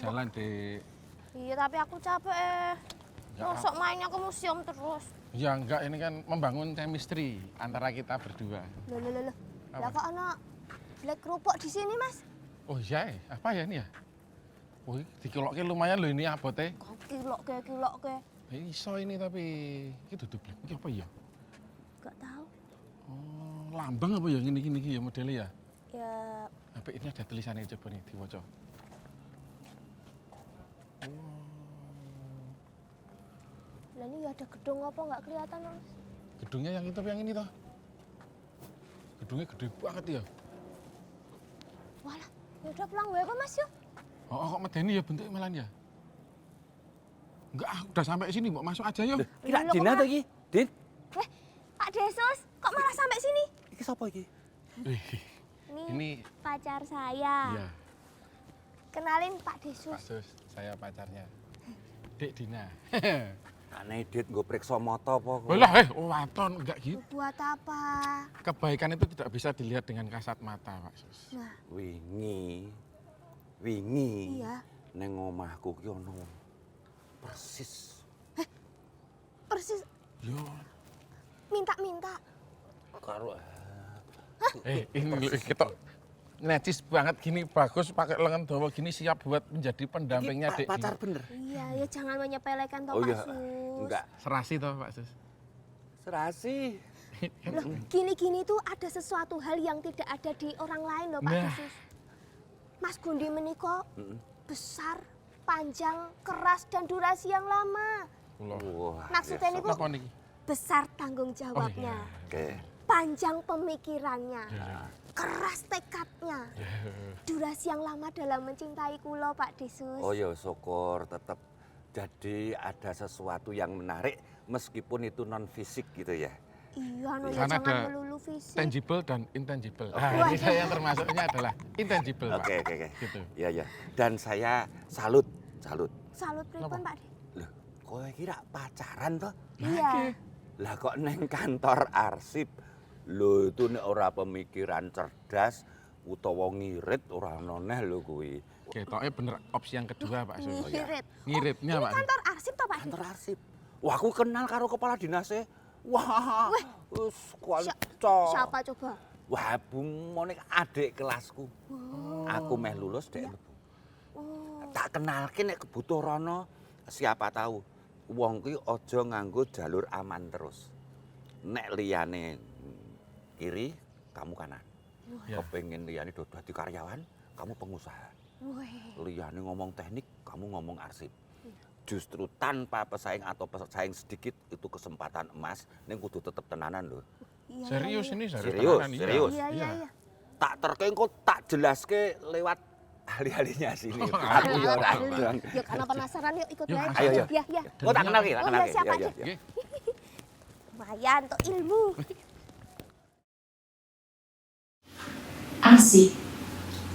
jalan, Dek. Iya, tapi aku capek. Masuk mainnya ke museum terus. Ya enggak, ini kan membangun chemistry antara kita berdua. Loh. Lah kok ana black kerupuk di sini, Mas? Oh iya, apa ya ini ya? Wih, dikiloke lumayan loh ini abote. Kok kilok ke. Iso ini tapi iki dudu black. Iki apa ya? Gak tahu. Oh, lambang apa ya gini ya modelnya ya? Ya, Tapi ini ada tulisannya coba nih diwaca. lah ini ada gedung apa nggak kelihatan, Mas? Gedungnya yang itu apa yang ini toh? Gedungnya gede banget ya. Walah, ya udah pulang wae apa, Mas, yuk? Oh, kok medeni ya bentuknya malan ya? Enggak, udah sampai sini, mau masuk aja yuk. Kira Loh, Dina kok to iki? Din, Pak Desus, kok malah sampai sini? iki sapa iki? Ini pacar saya. iya, Kenalin Pak Desus. Pak Sus, saya pacarnya. Dek Dina. Aneh Dit nggo priksa mata apa kok? Lah, waton enggak gitu. Buat apa? Kebaikan itu tidak bisa dilihat dengan kasat mata, Pak Sus. Nah, Wingi iya. ning omahku ki ono wong persis. Persis Yo, minta-minta. Karo ini loh, kita necis banget gini, bagus pakai lengan dawa gini siap buat menjadi pendampingnya Dek. pacar bener. Iya, ya jangan menyepelekan toh, Oh Pak iya, Sus. enggak. Serasi toh, Pak Sus. Serasi. Loh, gini-gini tuh ada sesuatu hal yang tidak ada di orang lain loh, Pak Nah. Desus. Mas Gundi meniko Heeh. besar, panjang, keras, dan durasi yang lama. Allah. Wah. Maksudnya biasa. niku Apa nih? besar tanggung jawabnya, Oke. panjang pemikirannya, Ya. keras tekadnya, durasi yang lama dalam mencintai kulo, Pak Desus. Oh ya syukur tetap jadi ada sesuatu yang menarik meskipun itu non fisik gitu ya. Iya, no, ya Karena jangan ada melulu fisik. Tangible dan intangible. Oke. Nah, ini saya yang termasuknya adalah intangible, Pak. Oke. Gitu. Ya ya. Dan saya salut. Salut pripun, Pak De? Loh, kowe kira pacaran toh? Iya. Lah kok neng kantor arsip. Lho itu nek ora pemikiran cerdas utawa ngirit ora noneh lho kuwi. Ketoknya bener opsi yang kedua, Pak Sus. Ngirit. Ngiritnya, Ini Pak. kantor arsip toh, Pak De? Kantor arsip. Wah, aku kenal karo kepala dinasnya. Wah, Weh. wis kualitas. Siapa coba? Wah, Bung Monik adik kelasku. Aku meh lulus dek. Oh, Tak kenalke nek kebutuh rono, siapa tahu wong kuwi aja nganggo jalur aman terus. Nek liyane kiri, kamu kanan. Ya. Kepengen liyane dadi karyawan, kamu pengusaha. weh. Liyane ngomong teknik, kamu ngomong arsip. Justru tanpa pesaing atau pesaing sedikit itu kesempatan emas, ning kudu tetep tenanan lho. Iya, Serius iya, ini, Serius, tenanan, iya. serius. Iya. Tak terkengko tak jelaske lewat ahli-ahlinya sini. Oh, Aku ya ora ahli. ndang. Yuk, karena penasaran yuk ikut Yuk, main. ayo. Ya. Oh, tak kenal ki, tak Oh, kenal iya, ki. siapa, Ya, Dik? ya. Oke. Lumayan untuk ilmu. Arsip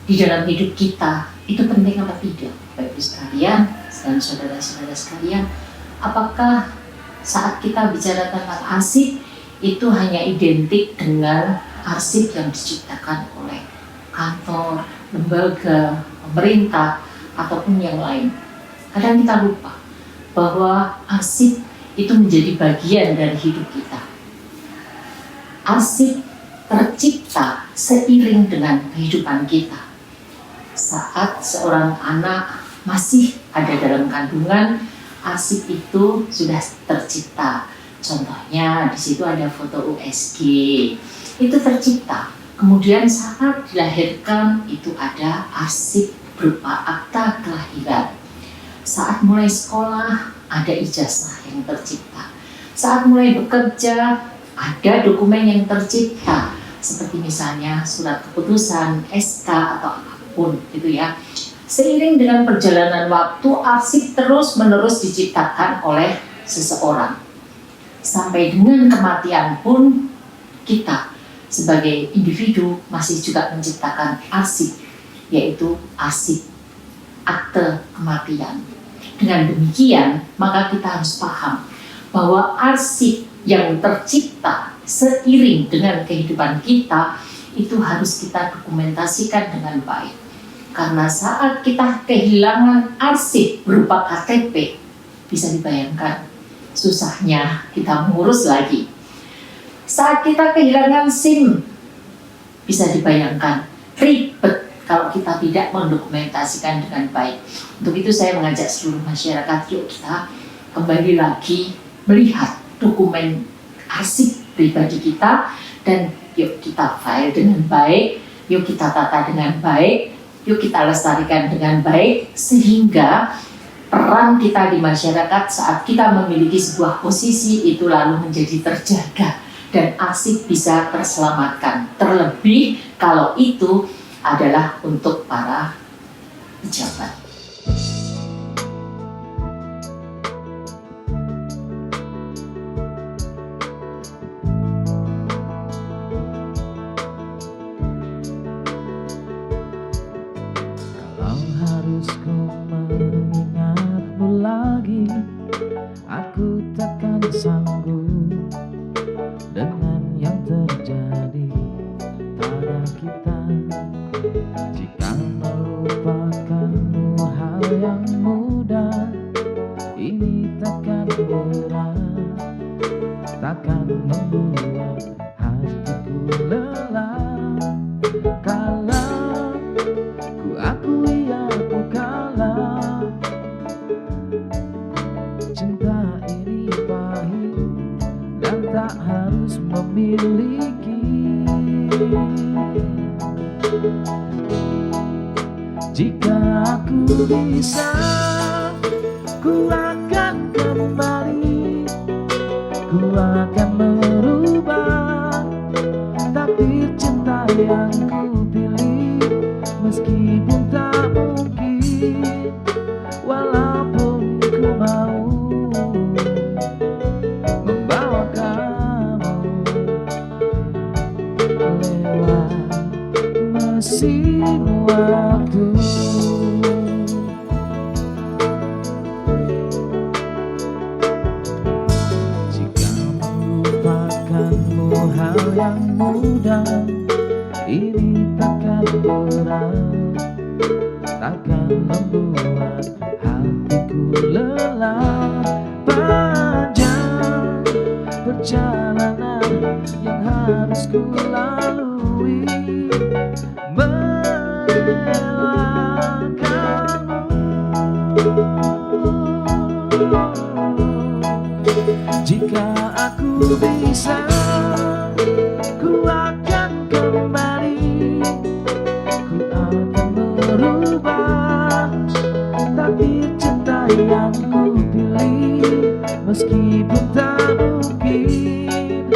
di dalam hidup kita itu penting apa tidak? Bapak Ibu sekalian dan saudara-saudara sekalian, apakah saat kita bicara tentang arsip itu hanya identik dengan arsip yang diciptakan oleh kantor, lembaga, pemerintah, ataupun yang lain? Kadang kita lupa bahwa arsip itu menjadi bagian dari hidup kita. Arsip tercipta seiring dengan kehidupan kita. Saat seorang anak masih ada dalam kandungan, arsip itu sudah tercipta. Contohnya di situ ada foto USG, itu tercipta. Kemudian saat dilahirkan itu ada arsip berupa akta kelahiran. Saat mulai sekolah ada ijazah yang tercipta. Saat mulai bekerja ada dokumen yang tercipta, seperti misalnya surat keputusan, SK atau apapun gitu ya. Seiring dengan perjalanan waktu, arsip terus-menerus diciptakan oleh seseorang. Sampai dengan kematian pun kita sebagai individu masih juga menciptakan arsip, yaitu arsip akte kematian. Dengan demikian, maka kita harus paham bahwa arsip yang tercipta seiring dengan kehidupan kita itu harus kita dokumentasikan dengan baik. Karena saat kita kehilangan arsip berupa KTP, bisa dibayangkan susahnya kita mengurus lagi. Saat kita kehilangan SIM, bisa dibayangkan ribet kalau kita tidak mendokumentasikan dengan baik. Untuk itu saya mengajak seluruh masyarakat, yuk kita kembali lagi melihat dokumen arsip pribadi kita, dan yuk kita file dengan baik, yuk kita tata dengan baik, yuk kita lestarikan dengan baik, sehingga peran kita di masyarakat saat kita memiliki sebuah posisi itu lalu menjadi terjaga dan arsip bisa terselamatkan. Terlebih kalau itu adalah untuk para pejabat. Kalau harus ku mengingatmu lagi, aku takkan sanggup dengan yang terjadi pada kita. Jika melupakanmu hal yang mudah, ini takkan berat, takkan membuat hatiku lelah. Kalau ku akui aku kalah, cinta ini pahit dan tak harus memiliki. Jika aku bisa, ku akan kembali, ku akan merubah takdir cinta yang ku pilih. Meskipun tak mungkin, walaupun ku mau membawa kamu lewat mesin waktu. Jika melupakanmu hal yang mudah, ini takkan berat, takkan membuat hatiku lelah. Panjang perjalanan yang harus ku lalui, jika aku bisa, ku akan kembali, ku akan merubah takdir cinta yang ku pilih. Meskipun tak mungkin,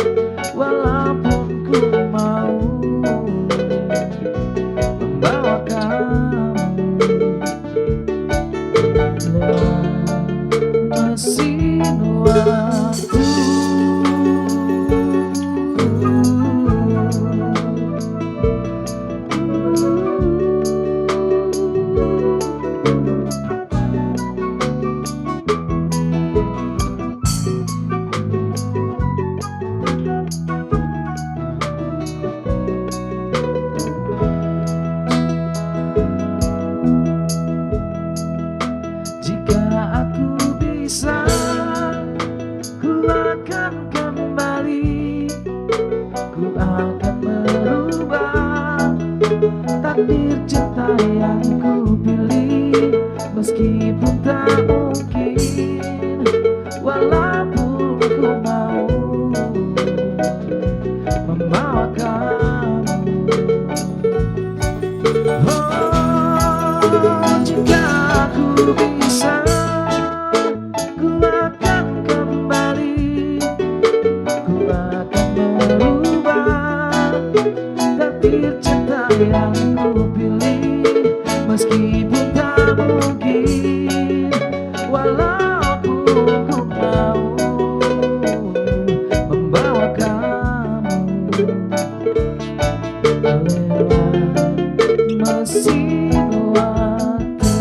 walaupun ku mau membawa kamu lewat mesin waktu. Jika aku bisa, ku akan kembali, ku akan merubah takdir cinta yang ku pilih. Meskipun tak mungkin, walaupun ku mau membawa kamu. Oh, jika aku bisa, ku akan kembali, ku akan merubah takdir cinta yang ku pilih. Meskipun tak mungkin, walaupun ku mau membawa kamu lewat mesin waktu.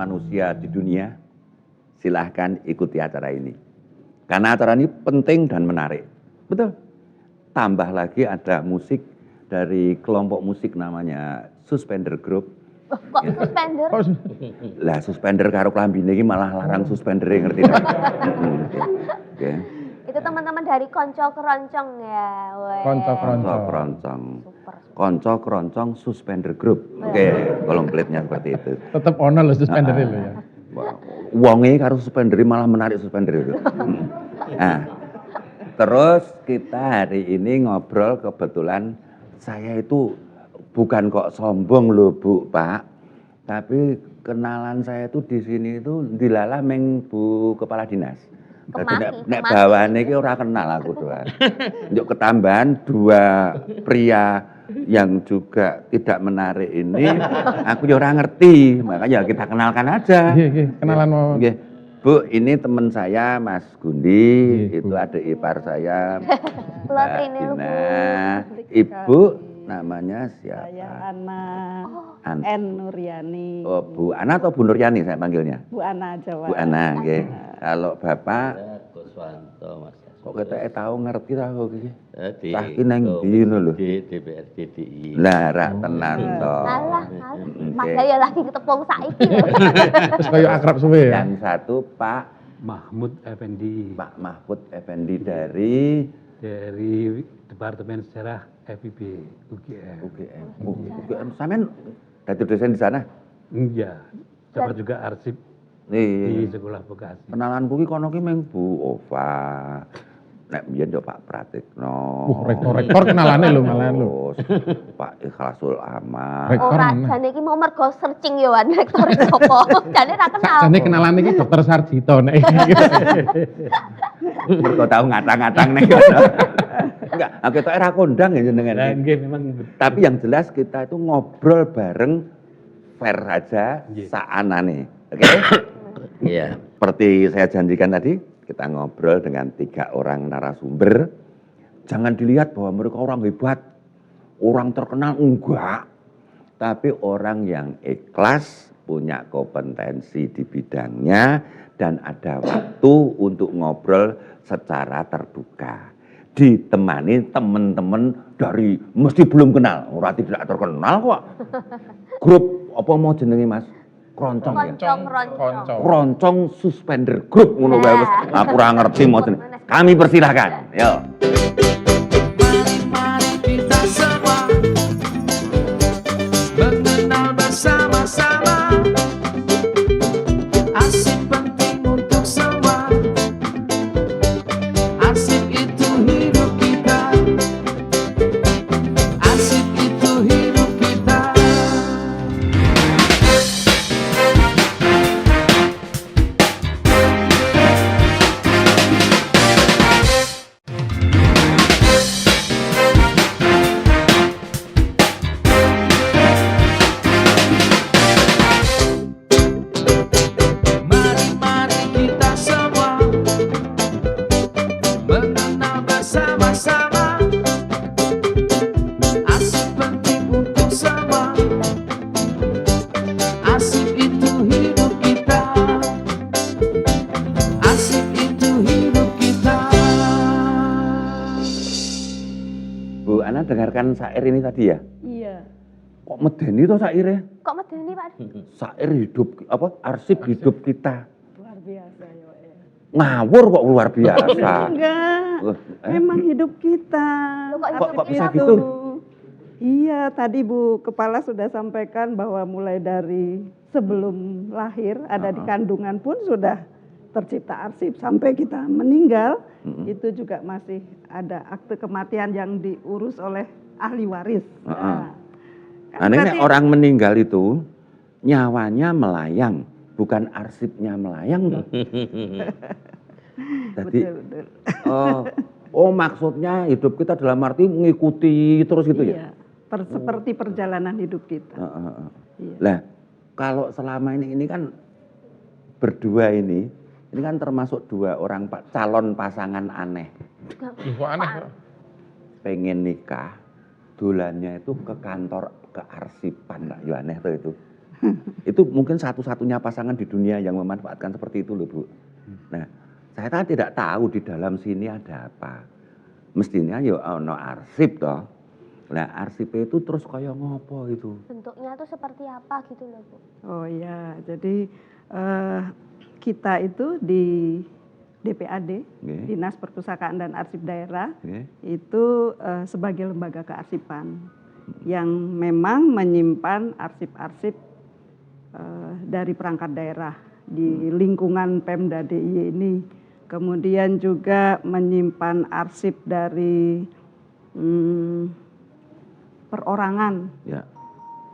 manusia di dunia, silahkan ikuti acara ini. Karena acara ini penting dan menarik. Betul. Tambah lagi ada musik dari kelompok musik namanya Suspender Group. Kok suspender? Lah suspender karo klambine iki malah larang suspender ngerti ta? Oke. Itu teman-teman dari Konco Keroncong ya. Weh. Konco Konco keroncong. Super. Konco keroncong Suspender Group. Oke, komplitnya seperti itu. Tetap ono loh suspender itu ya. Wonge karo suspender malah menarik suspender itu. Nah, terus kita hari ini ngobrol kebetulan saya itu bukan kok sombong loh Bu, Pak. Tapi kenalan saya itu di sini itu dilalah meng Bu Kepala Dinas. Jadi nek bawane iki ora kenal aku doan. Njuk ketambahan dua pria yang juga tidak menarik ini, aku ya ora ngerti. Makanya kita kenalkan aja. Nggih, kenalan mau. Nggih. Bu, ini teman saya Mas Gundi, Nggih, itu Bu. adik ipar saya. Plot ini lu, Bu. Nah, Ibu namanya siapa? Saya Ana An- N Nuryani. Oh, Bu Ana atau Bu Nuryani saya panggilnya? Bu Ana aja, Pak. Bu Ana, nggih. Kalau Bapak Guswanto Mas. kok keteke tahu ngerti ta kok iki? Di Tah ki nang ndi ngono lho. di DPRD DI. Lah, rak tenan to. Alah, Oke. Mas ya lagi ketepung saiki lho. Terus kayak akrab suwe ya. Yang satu Pak Mahmud Effendi Mahfud Effendi dari dari Departemen Sejarah FIB UGM. UGM. UGM sampean dadi dosen di sana? Iya, dapat juga arsip Nih, di Sekolah Bekasi. kenalan kuwi kono ki meng Bu Ova. Nek biyen yo Pak Pratikno. Rektor kenalane lho malahan lho. Terus Pak Ikhlasul Amal. Rektor Ora mana? jane iki mau mergo searching yo wan rektor sapa. Jane ra kenal. Sakjane kenalan iki Dokter Sarjito nek. Mergo tau ngatang-ngatang nek kono. Enggak, aku tok ora kondang ya jenengan. Nah, nggih, memang Tapi yang jelas kita itu ngobrol bareng fair saja Iya. saanane. Oke? Iya. Seperti saya janjikan tadi, kita ngobrol dengan 3 orang narasumber. Jangan dilihat bahwa mereka orang hebat, orang terkenal, enggak. Tapi orang yang ikhlas, punya kompetensi di bidangnya, dan ada waktu untuk ngobrol secara terbuka. Ditemani teman-teman dari mesti belum kenal, orang tidak terkenal kok. Grup apa mau jenenge Mas? Keroncong ya? Konco. Keroncong Suspender Group ngono wae wis. Aku ora ngerti mau jeneng. Kami persilahkan. Yo. Mari kita semua mengenal bersama-sama. Arsip penting untuk semua. Arsip itu hidup kita. Arsip itu hidup kita. Mari kita semua mengenal bersama-sama. Arsip penting untuk semua. Arsip itu hidup kita. Arsip itu hidup kita. Bu Ana dengarkan syair ini tadi ya? Iya. Kok medeni to syairnya? Kok medeni, Pak? Syair hidup apa? Arsip hidup kita. Luar biasa ya, Pak. Ya. Ngawur kok luar biasa. Enggak. Memang hidup kita. Loh, kok Kok hidup bisa kita? gitu? Iya, tadi Bu Kepala sudah sampaikan bahwa mulai dari sebelum lahir, ada di kandungan pun sudah tercipta arsip. Sampai kita meninggal, itu juga masih ada akte kematian yang diurus oleh ahli waris. Nah, ini berarti- orang meninggal itu nyawanya melayang, bukan arsipnya melayang tuh. Jadi Betul, betul. oh maksudnya hidup kita dalam arti mengikuti terus gitu ya? Iya, seperti perjalanan hidup kita. Iya. Lah, kalau selama ini kan berdua ini kan termasuk 2 orang calon pasangan aneh. Ih, kok aneh. Pengen nikah, dolannya itu ke kantor kearsipan, Pak. Ya aneh tuh itu. Itu mungkin satu-satunya pasangan di dunia yang memanfaatkan seperti itu loh Bu. Nah, saya kan tidak tahu di dalam sini ada apa. Mestinya ya ono arsip toh. Nah, arsip itu terus kaya ngopo itu? Bentuknya tuh seperti apa gitu loh Bu? Oh iya, jadi kita itu di DPAD, Nggih. Dinas Perpustakaan dan Arsip Daerah, Nggih. itu sebagai lembaga kearsipan yang memang menyimpan arsip-arsip dari perangkat daerah di lingkungan Pemda DIY ini. Kemudian juga menyimpan arsip dari perorangan. Ya.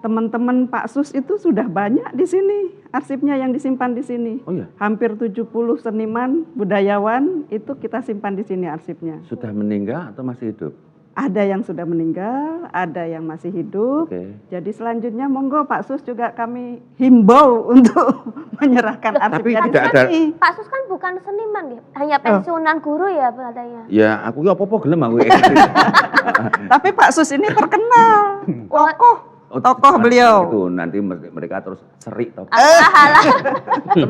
Teman-teman Pak Sus itu sudah banyak di sini, arsipnya yang disimpan di sini. Oh iya, Hampir 70 seniman, budayawan itu kita simpan di sini arsipnya. sudah meninggal atau masih hidup? Ada yang sudah meninggal, ada yang masih hidup. Oke. Jadi selanjutnya monggo Pak Sus juga kami himbau untuk menyerahkan Tapi arsipnya di tidak ada- sini. Pak Sus kan bukan seniman ya, hanya pensiunan guru ya katanya. Ya, aku ki apa-apa gelem aku. Tapi Pak Sus ini terkenal, tokoh beliau. Itu nanti mereka terus serik toh.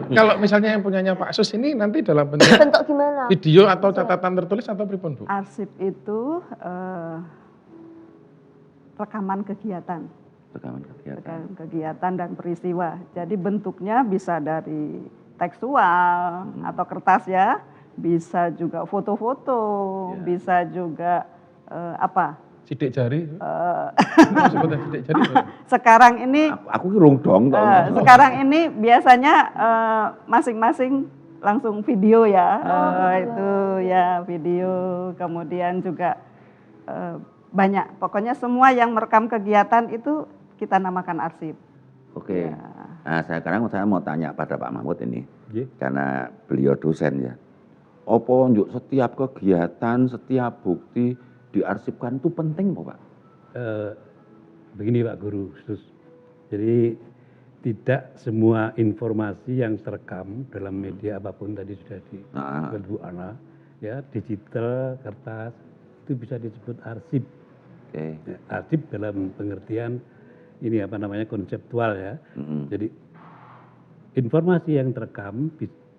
Kalau misalnya yang punyanya Pak Sus ini nanti dalam bentuk Bentuk gimana? video atau catatan tertulis atau pripun Bu? Arsip itu rekaman kegiatan. Rekaman kegiatan. Rekaman kegiatan dan peristiwa. Jadi bentuknya bisa dari tekstual atau kertas ya, bisa juga foto-foto, Ya. bisa juga apa? Sidik jari. Eh, Sebutnya sidik jari. Bu? sekarang ini Aku ki rung dong toh. sekarang ini biasanya masing-masing langsung video ya. Itu ya video, kemudian juga banyak. Pokoknya semua yang merekam kegiatan itu kita namakan arsip. Oke. Ya. Nah, sekarang saya mau tanya pada Pak Mahmud ini. Nggih. Karena beliau dosen ya. Apa njuk setiap kegiatan, setiap bukti diarsipkan itu penting Pak? Begini Pak Guru, jadi tidak semua informasi yang terekam dalam media apapun tadi sudah Nah. disebut Bu Ana, ya digital, kertas itu bisa disebut arsip. Oke. Arsip dalam pengertian ini apa namanya konseptual ya. Mm-mm. Jadi informasi yang terekam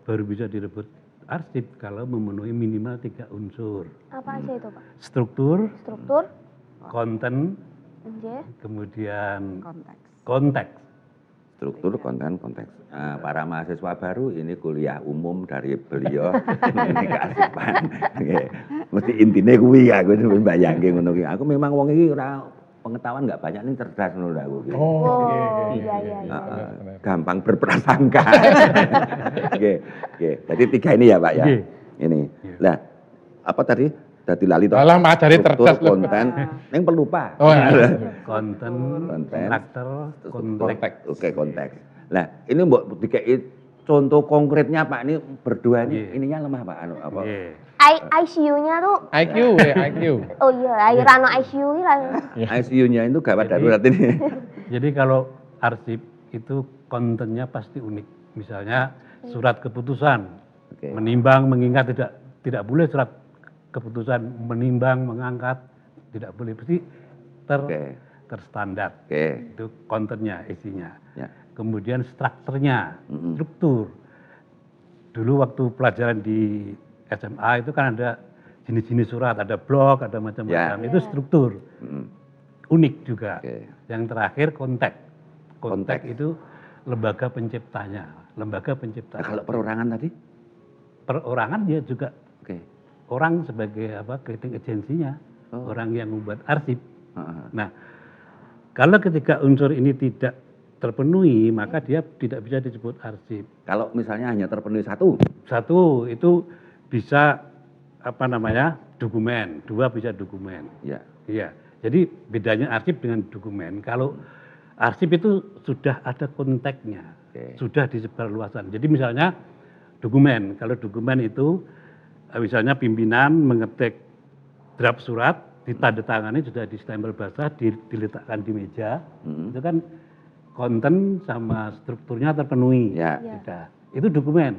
baru bisa disebut arsip kalau memenuhi minimal 3 unsur. Apa aja itu Pak? Struktur, Struktur, konten, nggih. kemudian Konteks. konteks. Struktur, konten, konteks. Nah, para mahasiswa baru ini kuliah umum dari beliau ini kearsipan. Oke. Mesti intinya kuwi aku mbayangke ngono ki. Aku memang wong iki ora pengetahuan nggak banyak ini cerdas menurut aku. Ki. Oh, iya, iya iya iya. Gampang berprasangka. Oke, oke. Jadi 3 ini ya Pak ya. Nggih. Ini. Lah, apa tadi? Dadi lali toh. Alah, Mas, dari Struktur, cerdas loh. konten, ning pelupa. Oh, iya. Konten, Konten. karakter, konteks. Konteks. Oke, konteks. Nah, ini mbok dikei contoh konkretnya Pak ini berdua ini Iya. ininya lemah Pak anu apa? Iya. ICU-nya tuh, IQ ya, IQ. oh iya, airan ICU ini lah. ICU-nya itu gawat darurat ini. Jadi kalau arsip itu kontennya pasti unik. Misalnya surat keputusan, Oke. menimbang, mengingat tidak boleh surat keputusan menimbang, mengangkat, tidak boleh pasti Oke. terstandar. Oke. Itu kontennya, isinya. Ya. Kemudian strukturnya, Mm-mm. struktur. Dulu waktu pelajaran di SMA itu kan ada jenis-jenis surat, ada blok, ada macam-macam. Ya. Itu struktur, Mm. unik juga. Oke. Yang terakhir konteks. Konteks Konteks. itu lembaga penciptanya, lembaga Nah, pencipta. kalau perorangan tadi? Perorangan dia juga Oke. orang sebagai apa creating agensinya, Oh. orang yang membuat arsip. Heeh. Nah, kalau ketika unsur ini tidak terpenuhi, maka dia tidak bisa disebut arsip. Kalau misalnya hanya terpenuhi satu, Satu itu bisa apa namanya dokumen, 2 bisa dokumen. ya. Iya. Jadi bedanya arsip dengan dokumen. Kalau arsip itu sudah ada konteksnya, Oke. sudah disebarluaskan. Jadi misalnya dokumen, kalau dokumen itu misalnya pimpinan mengetik draft surat, ditandatangani sudah distempel basah, diletakkan di meja, Mm. itu kan konten sama strukturnya terpenuhi. Ya. Sudah. Itu dokumen.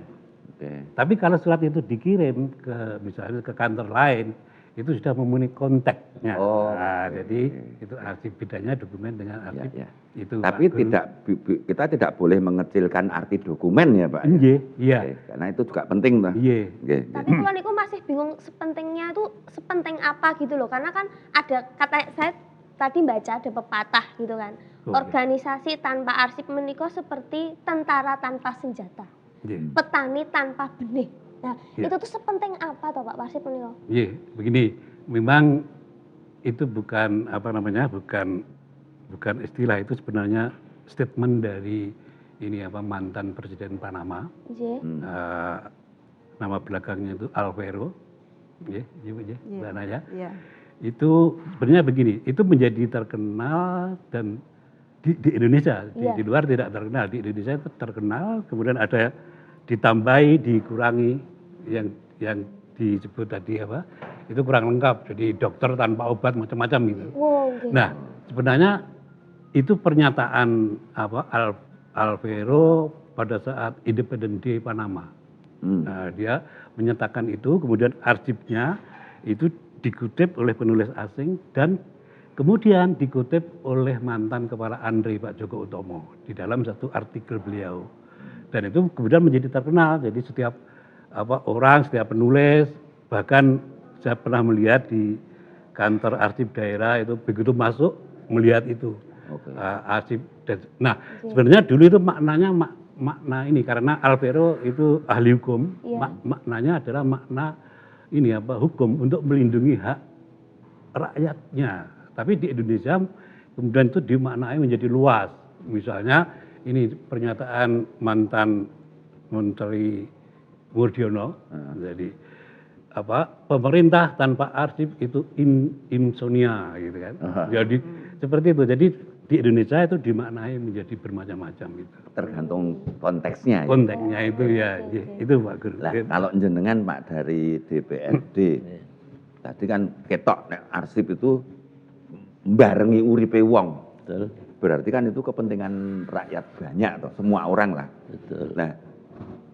Oke. Tapi kalau surat itu dikirim ke misalnya ke kantor lain, itu sudah memenuhi konteksnya. Oh, Nah, oke. jadi itu arsip, bedanya dokumen dengan arsip Ya, ya. itu. Tapi Pak Guru. kita tidak boleh mengecilkan arti dokumen ya Pak. Nggih, iya. Oke, karena itu juga penting toh. Iya. Nggih, Tapi kalau niku masih bingung sepentingnya itu sepenting apa gitu loh. Karena kan ada kata saya tadi baca ada pepatah gitu kan. Oke. Organisasi tanpa arsip menika seperti tentara tanpa senjata, Nggih. petani tanpa benih. Nah, Ya. itu tuh sepenting apa toh Pak arsip menika? Iya, begini, memang itu bukan apa namanya, bukan istilah, itu sebenarnya statement dari ini apa mantan Presiden Panama. Nggih. Eh, nama belakangnya itu Alvaro, nggih, Mbak Naya. Iya. Itu sebenarnya begini, itu menjadi terkenal dan di Indonesia, Iya. di luar tidak terkenal, di Indonesia itu terkenal, kemudian ada ditambahi, dikurangi yang disebut tadi apa, itu kurang lengkap, jadi dokter tanpa obat macam-macam gitu. Wow, nggih. Nah, sebenarnya itu pernyataan apa Alvaro pada saat Independence Day Panama. Nah, dia menyatakan itu, kemudian arsipnya itu dikutip oleh penulis asing dan kemudian dikutip oleh mantan Kepala ANRI Pak Joko Utomo di dalam satu artikel beliau. Dan itu kemudian menjadi terkenal. Jadi setiap orang, setiap penulis, bahkan saya pernah melihat di kantor arsip daerah itu begitu masuk melihat itu. Arsip. Nah, sebenarnya dulu itu maknanya makna ini karena Alvaro itu ahli hukum, Iya. maknanya adalah makna ini apa hukum untuk melindungi hak rakyatnya. Tapi di Indonesia kemudian itu dimaknai menjadi luas. Misalnya ini pernyataan mantan Menteri Murdiono, jadi apa pemerintah tanpa arsip itu insomnia gitu kan. Jadi seperti itu. Jadi di Indonesia itu dimaknai menjadi bermacam-macam gitu. Tergantung konteksnya. Ya. Konteksnya itu ya, itu Pak Guru. Lah, kalau jenengan Pak dari DPRD, tadi kan ketok nek arsip itu barengi uripe wong. Betul. Berarti kan itu kepentingan rakyat banyak toh, semua orang lah. Betul. Nah,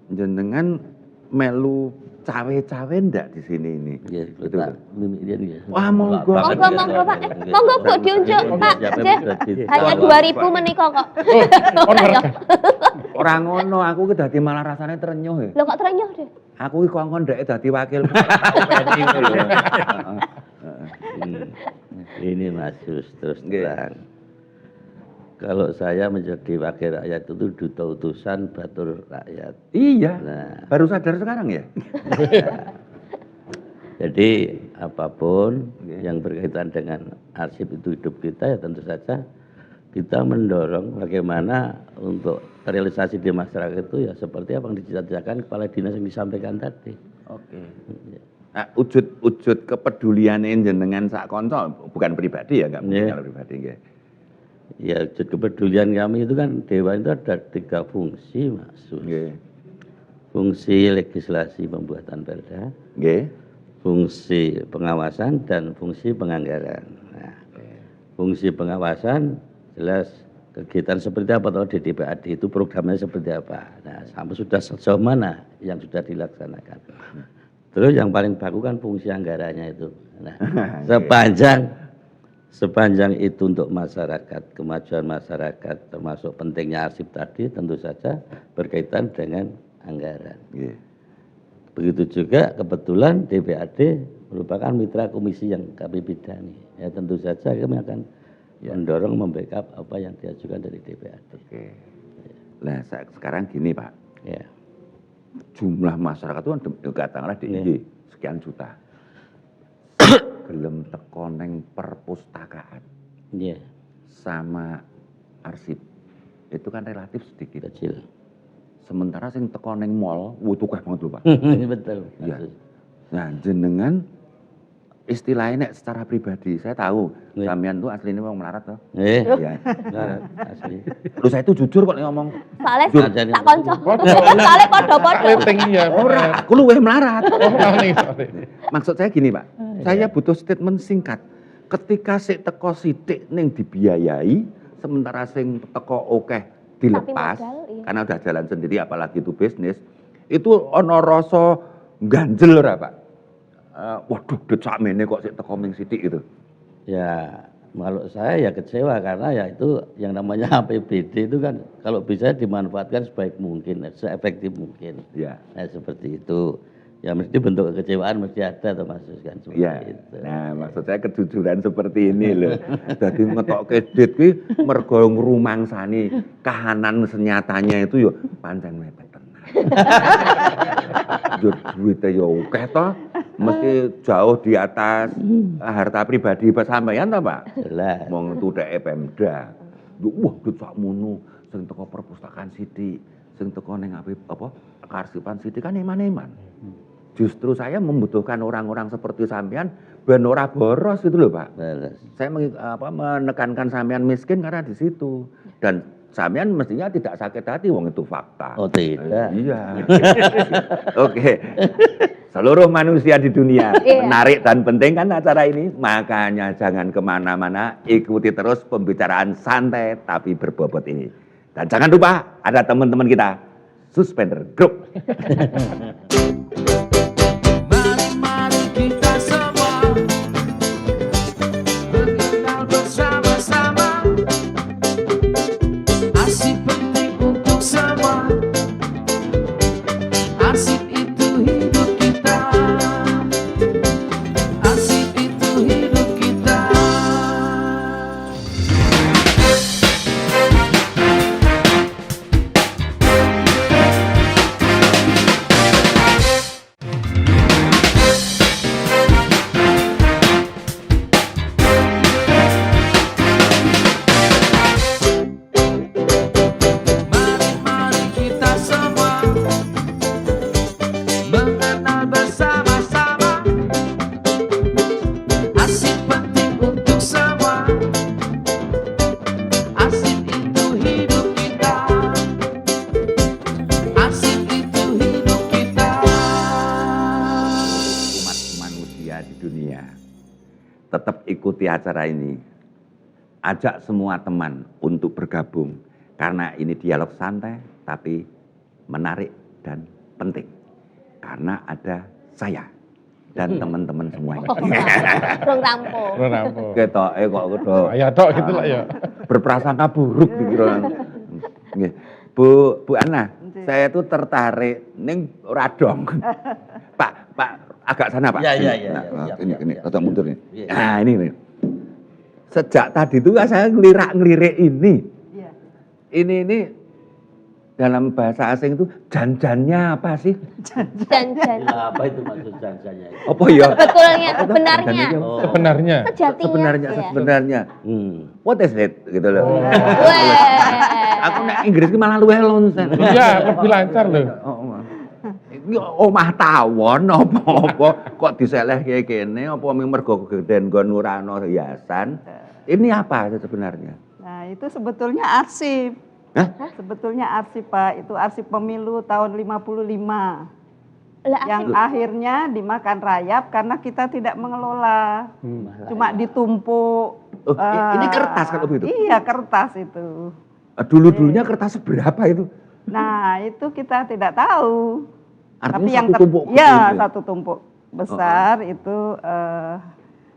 jenengan melu cawe-cawe ndak di sini ini? Ya, Betul. tak mimik dia nih. ya. Wah, monggo. Banget Monggo, dia, monggo, Pak. Pak. Monggo, Bu, diunjuk, Pak. Siapa Jeh. bisa di- Hanya Wah, 2000 wah. menika kok. Orang ngono, aku ki dadi malah rasanya terenyuh ya. Loh kok terenyuh deh? Aku ki kongkon ndek dadi wakil. PNI ngono lho. Ini Mas Yus, terus Nggih. terang. Kalau saya menjadi wakil rakyat itu duta utusan batur rakyat. Iya. Nah, Baru sadar sekarang ya? jadi apapun Nggih. yang berkaitan dengan arsip itu hidup kita ya tentu saja kita mendorong bagaimana untuk terrealisasi di masyarakat itu ya seperti apa yang dicita-citakan kepala dinas yang disampaikan tadi. Oke. Nah, wujud kepedulian jenengan sak kanca bukan pribadi ya, enggak mungkin Iya. kalau pribadi nggih. Ya wujud kepedulian kami itu kan Dewan itu ada 3 fungsi Mas. Nggih. Fungsi legislasi pembuatan perda, Nggih. fungsi pengawasan dan fungsi penganggaran. Nah, fungsi pengawasan jelas kegiatan seperti apa atau di DPAD itu programnya seperti apa. Nah, sampai sudah sejauh mana yang sudah dilaksanakan. Terus yang paling baku kan fungsi anggarannya itu. Nah, sepanjang itu untuk masyarakat, kemajuan masyarakat termasuk pentingnya arsip tadi tentu saja berkaitan dengan anggaran. Nggih. Begitu juga kebetulan DPAD merupakan mitra komisi yang kami bidani. Ya tentu saja kami akan mendorong membackup apa yang diajukan dari DPAD. Oke. Lah sekarang gini Pak, Ya. jumlah masyarakat itu kan katakanlah DIY sekian juta. Gelem teko neng perpustakaan Iya, sama arsip itu kan relatif sedikit. kecil. Sementara sing teko neng mall, wuh tukeh banget lho Pak. Betul. Iya. Nah, jenengan istilahnya nek secara pribadi, saya tahu Iya. sampean tuh aslinya wong melarat toh. Eh, Iya. nah, asli. Lu saya itu jujur kok nek ngomong. Soalnya Jujur. tak konco. Soalnya podo-podo. Rating ya. Ora, aku luwih melarat. Sorry. Maksud saya gini, Pak. Saya butuh statement singkat. Ketika sik teko sithik ning dibiayai, sementara sing teko akeh dilepas, Tapi modal, iya. karena udah jalan sendiri apalagi itu bisnis, itu ono rasa ganjel ora, Pak? waduh dit sakmene kok sik teko ming sithik gitu. Ya, kalau saya ya kecewa karena ya itu yang namanya APBD itu kan kalau bisa dimanfaatkan sebaik mungkin, seefektif mungkin. Ya. Nah, seperti itu. Ya mesti bentuk kekecewaan mesti ada tuh Mas kan seperti Ya. itu. Nah, maksud saya kejujuran seperti ini loh. Dadi ngetokke dit kuwi mergo ngrumangsani kahanan senyatanya itu yo pancen mepet tenan. Yo duwite yo akeh to, mesti jauh di atas harta pribadi sampeyan to, Pak? Jelas. Wong tutheke Pemda. Yo wah dit sakmono sing teko perpustakaan sithik, sing teko ning kearsipan sithik kan eman-eman. Justru saya membutuhkan orang-orang seperti sampean ben ora boros itu loh Pak. Jelas. Saya menekankan sampean miskin karena di situ. Dan sampean mestinya tidak sakit hati, wong itu fakta. Oh tidak. Iya. Oke. Seluruh manusia di dunia menarik dan penting kan acara ini. Makanya jangan kemana-mana, ikuti terus pembicaraan santai tapi berbobot ini. Dan jangan lupa ada teman-teman kita, Suspender Group. Mari kita semua mengenal bersama-sama. Arsip penting untuk semua. Arsip itu hidup kita. Arsip itu hidup kita. Mari kita semua mengenal bersama-sama. Arsip penting untuk semua. Arsip itu hidup kita. Arsip itu hidup kita. Umat manusia di dunia. Tetap ikuti acara ini. Ajak semua teman untuk bergabung. Karena ini dialog santai tapi menarik dan penting. Karena ada saya dan teman-teman semuanya. Rong rampung. Rampung. Ketoke kok kudu Ya tok gitu lah ya. berprasangka buruk pikiran. Nggih. Bu Ana, saya tuh tertarik ning radong. Pak, agak sana Pak. Ya, ya, Sini. ya, Nah, ya, ini, siap, ini, siap. rada mundur nih. Iya. Nah, ini. Sejak tadi tuh saya ngelirik ini. Iya. Ini dalam bahasa asing itu janjannya apa sih? Janjan. Ya, apa itu maksud janjinya itu? Apa ya? Sebetulnya, Apa tuh sebenarnya. janjannya? Oh. Sebenarnya. Sejatinya. iya. Sebenarnya. What is it? Gitu loh. Weh. Aku nek Inggris ki malah luwih lonsen. Iya, lebih lancar loh. Omah tawon apa kok diseleh kayak gini, apa mergo kegedean nggon nurano hiasan. Ini apa sebenarnya? Nah, itu sebetulnya arsip. Hah? Sebetulnya arsip, Pak. Itu arsip pemilu tahun 55. Lah, Yang akhirnya dimakan rayap karena kita tidak mengelola. Cuma ditumpuk. Oh, ini kertas kalau begitu? Iya, kertas itu. Dulu-dulunya kertas seberapa itu? Nah, itu kita tidak tahu. Artinya Tapi yang satu tumpuk ya, kecil. satu tumpuk besar itu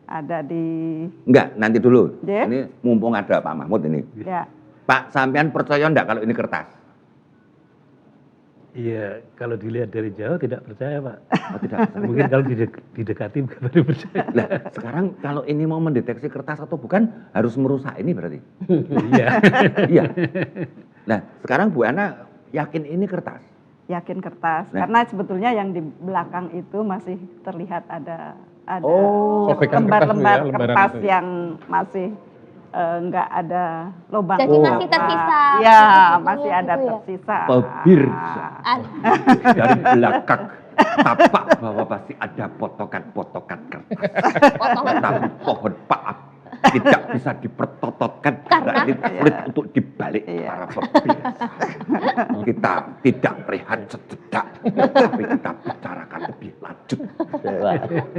ada di Enggak, nanti dulu. Ya. Ini mumpung ada Pak Mahmud ini. ya. Pak, sampean percaya enggak kalau ini kertas? Iya, kalau dilihat dari jauh tidak percaya Pak. Oh, tidak. Mungkin kalau didekati baru percaya. Lah, sekarang kalau ini mau mendeteksi kertas atau bukan harus merusak ini berarti. Iya. Iya. Nah, sekarang Bu Ana yakin ini kertas? Yakin kertas. Nah. Karena sebetulnya yang di belakang itu masih terlihat ada Oh, sobekan kertas lembar-lembar itu ya, lembaran kertas itu. yang masih enggak ada lubang. Jadi masih tersisa. Ya, Gitu, masih ada gitu ya. tersisa. Pemirsa. Dari belakang tapak bahwa pasti ada potongan-potongan kertas. Tapi pohon maaf tidak bisa dipertototkan karena ini sulit untuk dibalik para pemirsa. Kita tidak rehat sejenak, tapi kita bicarakan lebih lanjut.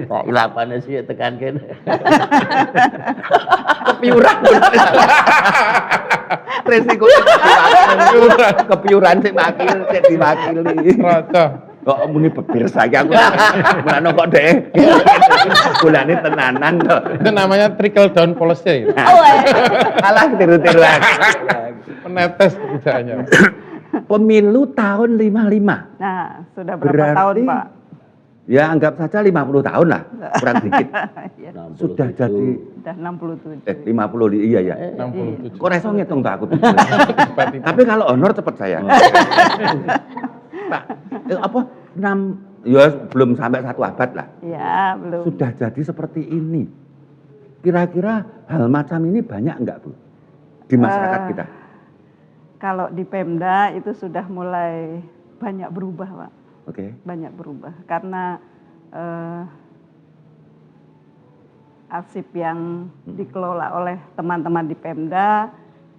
Pak, ilapannya sih tekan kene. Kepiuran. Resiko kepiuran sih makil, sih diwakili. Rata. Kok muni bibir saiki aku. Mulane kok dhek. Bulane tenanan kok. Itu namanya trickle down policy. Oh, Alah tiru-tiruan. Menetes kebijakannya. Pemilu tahun 55. Nah, sudah berapa Berarti tahun, Pak? Ya anggap saja 50 tahun lah, kurang dikit. Ya, Sudah jadi sudah 67. 50 iya ya. 67. Kok reso ngitung tak aku. Tapi kalau honor cepet saya. Pak, apa 6 ya belum sampai 1 abad lah. Ya, belum. Sudah jadi seperti ini. Kira-kira hal macam ini banyak enggak, Bu? Di masyarakat kita. Kalau di Pemda itu sudah mulai banyak berubah, Pak. Oke. Banyak berubah karena arsip yang dikelola oleh teman-teman di Pemda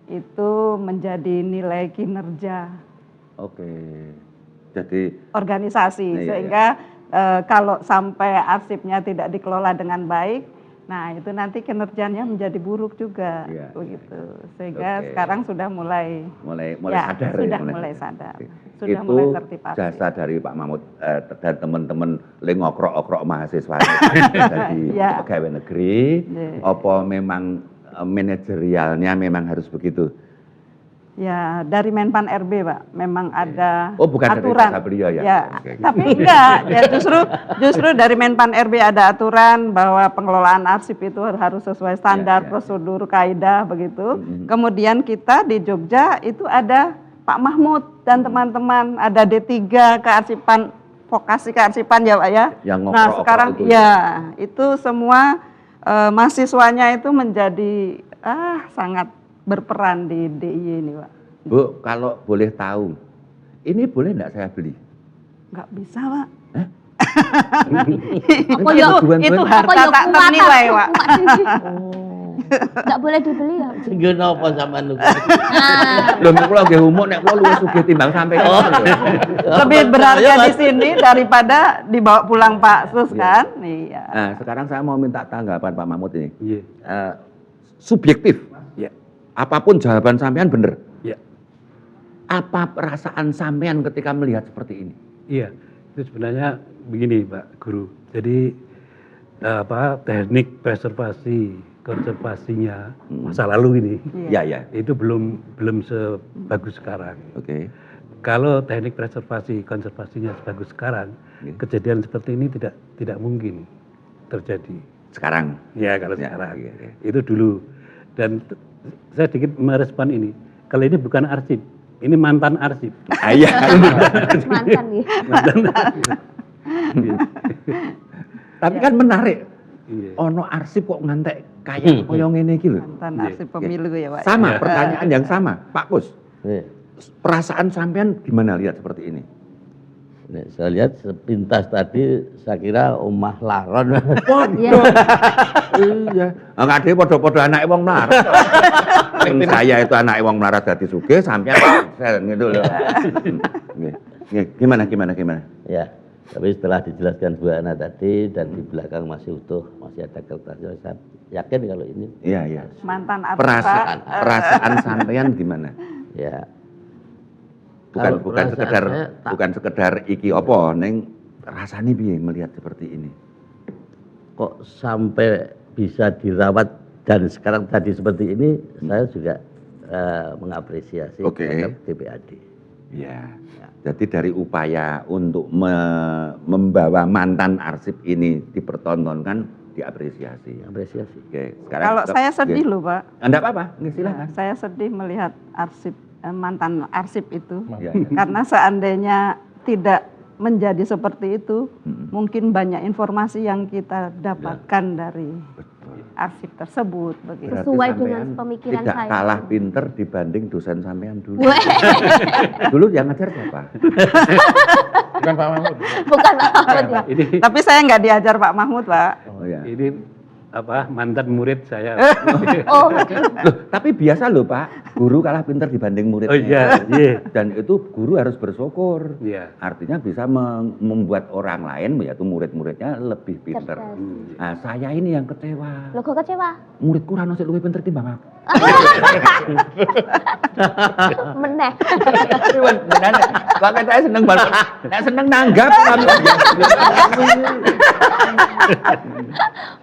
itu menjadi nilai kinerja Oke. Jadi organisasi Iya, sehingga kalau sampai arsipnya tidak dikelola dengan baik, nah itu nanti kinerjanya menjadi buruk juga, Iya, begitu. Sehingga Oke. sekarang sudah mulai mulai sadar sudah ya, mulai sadar, Oke. sudah Itu mulai tertib arsip. jasa dari Pak Mahmud dan teman-teman le ngokrok-okrok mahasiswa jadi Ya. pegawai negeri. Ya. Apa memang manajerialnya memang harus begitu? Ya, dari Menpan RB, Pak, memang ada Oh, bukan dari aturan. jasa beliau ya? Oke. Tapi enggak, ya justru dari Menpan RB ada aturan bahwa pengelolaan arsip itu harus sesuai standar, Ya. prosedur, kaidah begitu. Mhm. Kemudian kita di Jogja itu ada Pak Mahmud dan teman-teman, ada D3 kearsipan, vokasi kearsipan ya, Pak ya. Yang Nah, ngokrok-okrok sekarang itu ya, itu semua mahasiswanya itu menjadi sangat berperan di DIY ini, Pak. Bu, kalau boleh tahu, ini boleh enggak saya beli? Nggak bisa, Pak. Apa Ini ya? aduan Itu gue. harta tak ternilai, Pak. Nggak boleh dibeli ya. Sehingga napa sampean niku? Nah, Lho nek kula nggih humuk nek kula luwih sugih timbang sampeyan. Lebih berharga di sini daripada dibawa pulang Pak Sus kan? Iya. Nah, sekarang saya mau minta tanggapan Pak Mahmud ini. Iya. Subjektif. Ya. Apapun jawaban sampean bener. Ya. Apa perasaan sampean ketika melihat seperti ini? Iya, itu sebenarnya begini Pak Guru. Jadi teknik preservasi konservasinya masa lalu ini Ya, ya. itu belum sebagus sekarang. Oke. Kalau teknik preservasi konservasinya sebagus sekarang, kejadian seperti ini tidak mungkin terjadi. Sekarang. Ya kalau Ya, sekarang iya, iya. itu dulu. Dan saya sedikit merespon ini. Kalau ini bukan arsip, ini mantan arsip. Iya. mantan ya. Mantan arsip. Tapi kan menarik. Iya. Ono arsip kok ngantek kayak koyo ngene iki lho. Mantan arsip pemilu ya Pak. Sama, pertanyaan yang sama. Pak Kus, Nih, perasaan sampean gimana lihat seperti ini? saya lihat sepintas tadi saya kira omah laron. Iya. Iya. Enggak ada podo-podo anake wong melarat. Sing saya itu anake wong melarat dadi sugih, sampean gitu loh. Nggih. Gimana? Ya, tapi setelah dijelaskan Bu Ana tadi dan di belakang masih utuh, masih ada kertasnya, saya yakin kalau ini. Iya. Mantan arsip Perasaan Pak. perasaan sampean gimana? Ya, Bukan Kalau perasaan sekedar saya tak- bukan sekedar iki apa ning rasane piye melihat seperti ini? kok sampai bisa dirawat dan sekarang tadi seperti ini, saya juga mengapresiasi Oke. terhadap DPAD. Iya. Jadi dari upaya untuk membawa mantan arsip ini dipertontonkan diapresiasi. Apresiasi. Oke, sekarang Kalau saya sedih loh Pak. Enggak apa-apa, nggih, silakan. Saya sedih melihat arsip mantan arsip itu. Ya, Karena seandainya tidak menjadi seperti itu, mungkin banyak informasi yang kita dapatkan dari arsip tersebut begitu. Berarti Sesuai sampean dengan pemikiran tidak saya. kalah pinter dibanding dosen sampean dulu. Weh, Dulu yang ngajar siapa? Bukan Pak Mahmud. bukan Pak Mahmud ya. Ini Tapi saya nggak diajar Pak Mahmud Pak. Oh ya. ini mantan murid saya. Oh, Loh, tapi biasa loh Pak. Guru kalah pinter dibanding muridnya. Oh iya, iya. Dan itu guru harus bersyukur. Iya. Artinya bisa membuat orang lain, yaitu murid-muridnya lebih pinter. Cerdas. Nah, saya ini yang kecewa. Lo kok kecewa? Muridku ra ono sing luwih pinter timbang aku. Meneh. Beneran, makanya saya seneng banget. Saya seneng nanggap.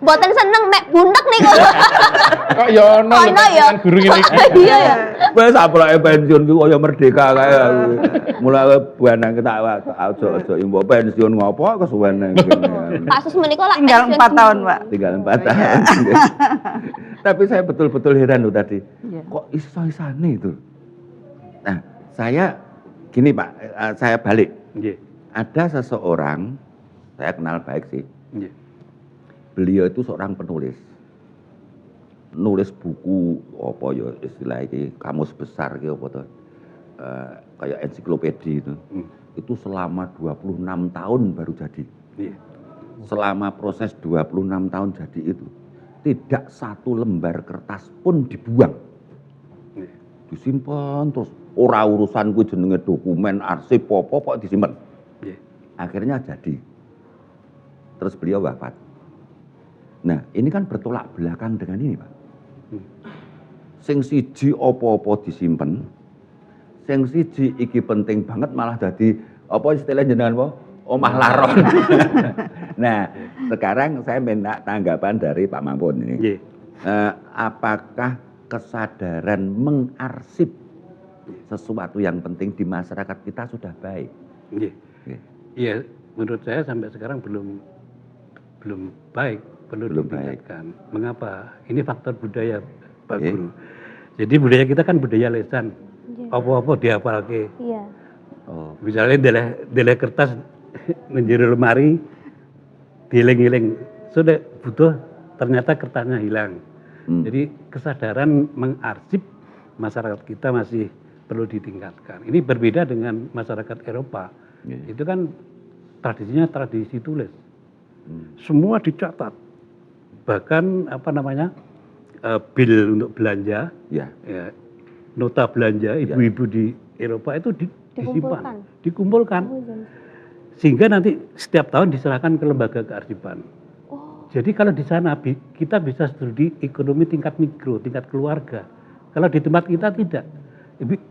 Mboten seneng mek bunek niku. Kok ya ono lho, Ono ya. kan guru ngene iki. Iya ya. Wes saplake pensiun ku kaya merdeka kae aku. Mulai buanang kita aja mbok pensiun ngopo kesuwen kene. Kasus menika lak Tinggal pensiun 4 tahun, dulu. Pak. Tinggal 4 tahun. Tapi saya betul-betul heran loh tadi. Iya. Kok iso-isane itu? Nah, saya gini Pak, saya balik. Nggih. Ada seseorang, saya kenal baik sih. Nggih. Beliau itu seorang penulis. Nulis buku apa ya istilah iki kamus besar ki apa to? Kayak ensiklopedi itu. Itu selama 26 tahun baru jadi. Iya. Selama proses 26 tahun jadi itu, tidak satu lembar kertas pun dibuang. Iya. Disimpan terus ora urusan kuwi jenenge dokumen arsip apa kok disimpan. Iya. Akhirnya jadi. Terus beliau wafat. Nah, ini kan bertolak belakang dengan ini, Pak. Sing siji apa-apa disimpen, sing siji iki penting banget malah dadi apa istilah jenengan apa? Omah laron. Nah, sekarang saya minta tanggapan dari Pak Mampun ini. Nggih. Apakah kesadaran mengarsip sesuatu yang penting di masyarakat kita sudah baik? Nggih. Nggih. Iya, menurut saya sampai sekarang belum baik, perlu Belum ditingkatkan. Mengapa? Ini faktor budaya, Pak Oke. Guru. Jadi budaya kita kan budaya lesan. Iya. Apa-apa dihafalke. Iya. Oh, Misalnya deleh kertas menjadi lemari, dieling-eling. Sudah butuh, ternyata kertasnya hilang. Jadi kesadaran mengarsip masyarakat kita masih perlu ditingkatkan. Ini berbeda dengan masyarakat Eropa. Iya. Itu kan tradisinya tradisi tulis. Semua dicatat. Bahkan bill untuk belanja, ya. ya, nota belanja ibu-ibu di Eropa itu disimpan, dikumpulkan. Oh, iya. Sehingga nanti setiap tahun diserahkan ke lembaga kearsipan. Oh. Jadi kalau di sana kita bisa studi ekonomi tingkat mikro, tingkat keluarga. Kalau di tempat kita tidak.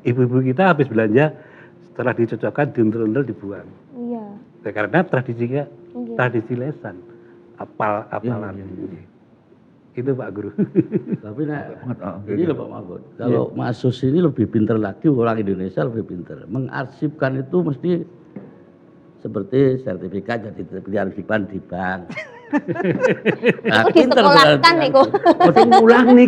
Ibu-ibu kita habis belanja, setelah dicocokkan, diuntel-untel, dibuang. Iya. Ya, karena tradisinya Iya. tradisi lesan, apalan. Itu Pak Guru. Tapi Oh, ini loh Pak Mahfud, kalau Mas Sus ini lebih pinter lagi, orang Indonesia lebih pinter. Mengarsipkan itu mesti seperti sertifikat jadi pengarsipkan di bank. Nah, Kok disekolahkan niku? Mesti ngulang nih.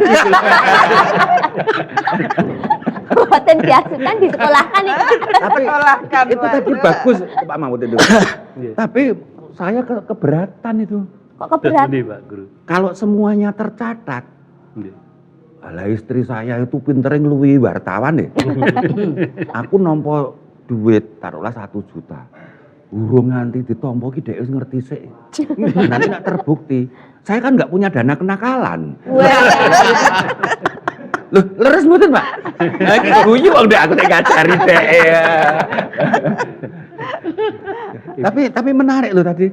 Buatan diajukan disekolahkan niku. Tapi Sekolahkan, itu Pak. tadi bagus Pak Mahmud itu. Tapi saya keberatan itu. Kok keberat? Ini Pak Guru. Kalau semuanya tercatat, Iya. alah istri saya itu pinternya ngeluwi wartawan deh. Aku nompo duit taruhlah 1 juta. Urung nganti ditompo ki dhek wis ngerti sik. Nanti nak terbukti. Saya kan nggak punya dana kenakalan. Loh, leres mboten, Pak? Lah iki guyu wong ndek aku tak ngajari dhek. Tapi menarik loh tadi.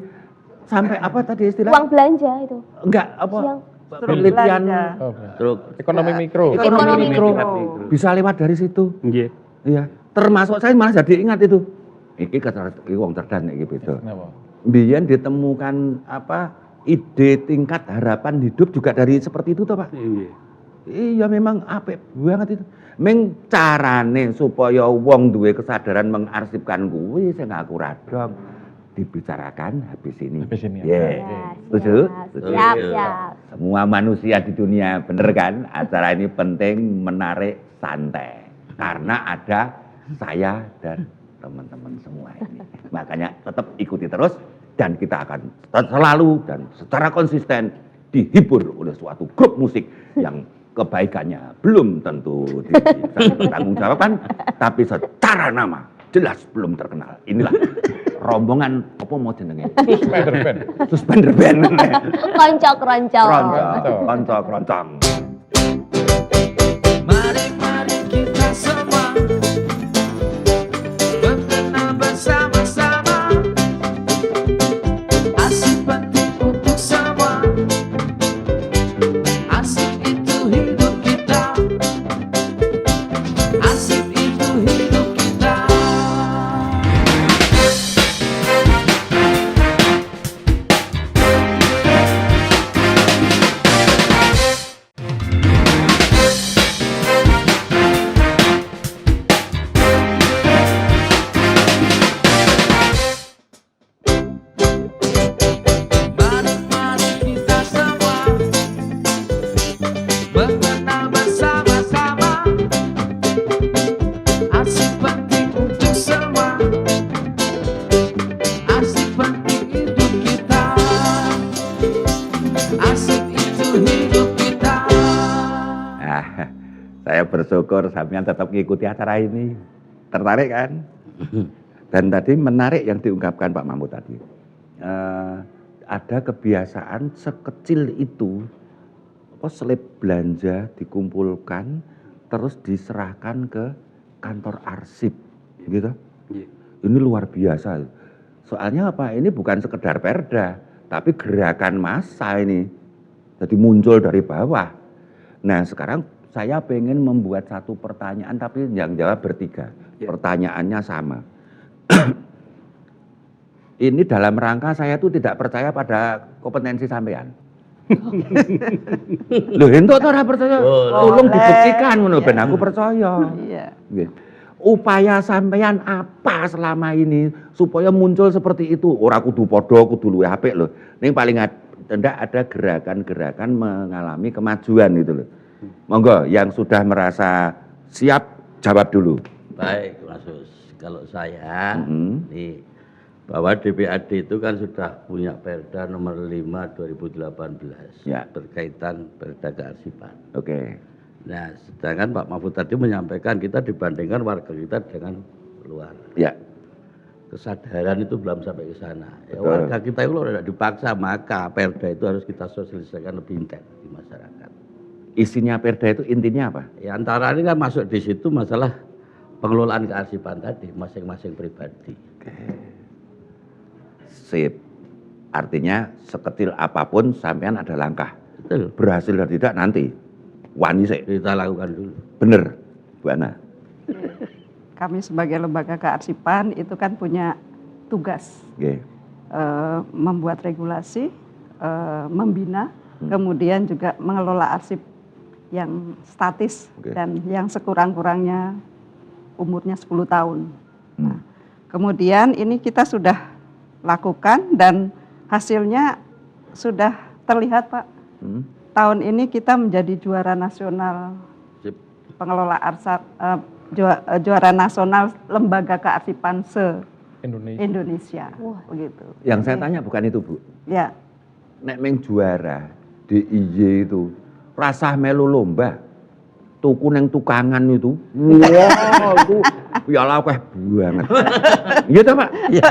Sampai apa tadi istilah? Uang belanja itu. Enggak, apa? Yang Penelitian Oh, Terus ekonomi mikro. Ekonomi mikro. bisa lewat dari situ. Nggih. Iya. Termasuk saya malah jadi ingat itu. Iki wong cerdas iki beda. Kenapa? Mbiyen ditemukan ide tingkat harapan hidup juga dari seperti itu toh, Pak. Nggih. Iya memang apik banget itu. Ming carane supaya wong duwe kesadaran mengarsipkan kuwi sing aku radong dibicarakan habis ini. Habis ini, Yeah. Ya, Setuju? Setuju. Siap, Iya. siap. Semua manusia di dunia, bener kan? Acara ini penting, menarik, santai. Karena ada saya dan teman-teman semua ini. Makanya tetap ikuti terus dan kita akan selalu dan secara konsisten dihibur oleh suatu grup musik yang kebaikannya belum tentu dipertanggungjawabkan, tapi secara nama jelas belum terkenal. Inilah rombongan apa mau jenenge? Suspender band. Suspender band. Konco-kronco. Keroncong. Mari mari semua mengenal bersama-sama. Asik penting untuk semua. Asik itu hidup kita. Asik itu hidup kita. Mari kita semua mengenal bersama-sama. Asik penting untuk semua. Asik penting hidup kita. Asik itu hidup kita. Nah, saya bersyukur sampean tetap mengikuti acara ini. Tertarik kan? Dan tadi menarik yang diungkapkan Pak Mahmud tadi. Ada kebiasaan sekecil itu, slip belanja dikumpulkan, terus diserahkan ke kantor arsip, gitu. Iya. Ini luar biasa. Soalnya apa? Ini bukan sekedar perda, tapi gerakan massa ini. Jadi muncul dari bawah. Nah sekarang saya pengen membuat satu pertanyaan, tapi yang jawab bertiga. Ya. Pertanyaannya sama. Ini dalam rangka saya tuh tidak percaya pada kompetensi sampean. Loh, ento ora percaya. Tolong Boleh. dibuktikan ngono ben Ya. aku percaya. Iya. Nggih. Upaya sampean apa selama ini supaya muncul seperti itu? Ora kudu padha, kudu luwih apik lho. Ning paling tidak ada gerakan-gerakan mengalami kemajuan gitu loh. Monggo yang sudah merasa siap jawab dulu. Baik, Mas Sus. Kalau saya Mhm. nih bahwa DPAD itu kan sudah punya Perda nomor 5 2018 Ya. berkaitan Perda kearsipan. Oke. Nah, sedangkan Pak Mahfud tadi menyampaikan kita dibandingkan warga kita dengan luar. Ya. Kesadaran itu belum sampai ke sana. Ya, Betul. warga kita itu kalau tidak dipaksa, maka Perda itu harus kita sosialisasikan lebih intens di masyarakat. Isinya perda itu intinya apa? Ya, antara ini kan masuk di situ masalah pengelolaan kearsipan tadi masing-masing pribadi. Sip. Artinya sekecil apapun sampean ada langkah. Betul. Berhasil atau tidak nanti. Wani sik. Kita lakukan dulu. Bener, Bu Ana. Kami sebagai lembaga kearsipan itu kan punya tugas Nggih. membuat regulasi, membina, kemudian juga mengelola arsip yang statis Oke. dan yang sekurang-kurangnya umurnya 10 tahun. Nah, kemudian ini kita sudah lakukan dan hasilnya sudah terlihat, Pak. Hmm. Tahun ini kita menjadi juara nasional Sip. pengelola arsip, juara nasional lembaga kearsipan Indonesia. se-Indonesia. Begitu. Yang saya tanya bukan itu, Bu. Ya, Nek meng juara DIY itu rasa melu lomba. Tuku neng tukangan itu. Wah, itu piala akeh banget. Iya toh, Pak? Iya.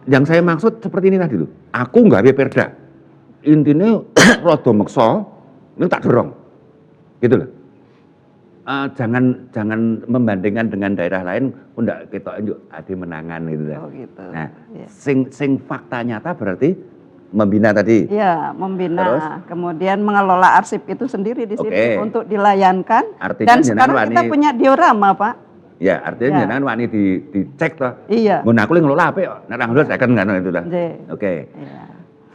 Yang saya maksud seperti ini tadi loh. Aku nggawe perda. Intinya rada meksa, ini tak dorong. Gitu loh. Jangan membandingkan dengan daerah lain, ndak ketok yuk ade menangan gitu lah. oh gitu. Nah, Ya. sing fakta nyata berarti membina tadi. Ya, membina, Terus? kemudian mengelola arsip itu sendiri di Oke. sini untuk dilayankan. Artinya Dan jenengan sekarang kita wani- punya diorama, Pak. Ya, artinya Ya. jenengan wani dicek toh. Iya. Ngono aku ngelola apa ya? Nek nang saya kan ngono itu lah. Nggih. Oke. Iya,